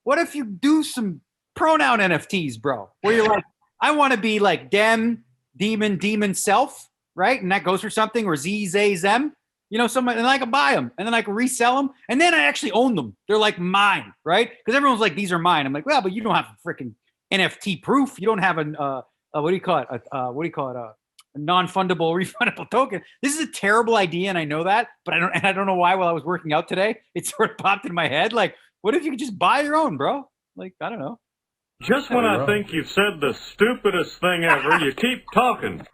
E: what if you do some pronoun NFTs, bro? Where you're like, I want to be like dem, demon, self, right? And that goes for something, or zay, zem, you know, and I can buy them and then I can resell them and then I actually own them. They're like mine, right? Because everyone's like, these are mine. I'm like, well, but you don't have a freaking NFT proof. You don't have a non-fundable refundable token. This is a terrible idea, and I know that, but I don't know why. While I was working out today, it sort of popped in my head. Like, what if you could just buy your own, bro? Like, I don't know.
D: Just when I think you've said the stupidest thing ever, you keep talking.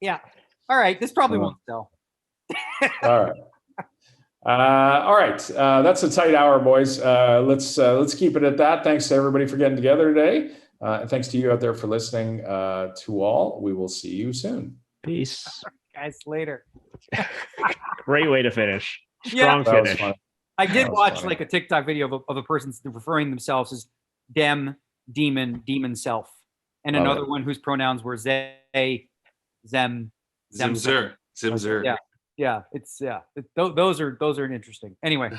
E: Yeah. All right. This probably won't sell.
A: All right. All right. That's a tight hour, boys. Let's keep it at that. Thanks to everybody for getting together today. And thanks to you out there for listening to all. We will see you soon.
B: Peace.
E: Guys, later.
B: Great way to finish. Strong finish.
E: I did watch like a TikTok video of a person referring themselves as demon self, and another one whose pronouns were zay, zem,
C: Zimzer.
E: Yeah. Those are interesting. Anyway.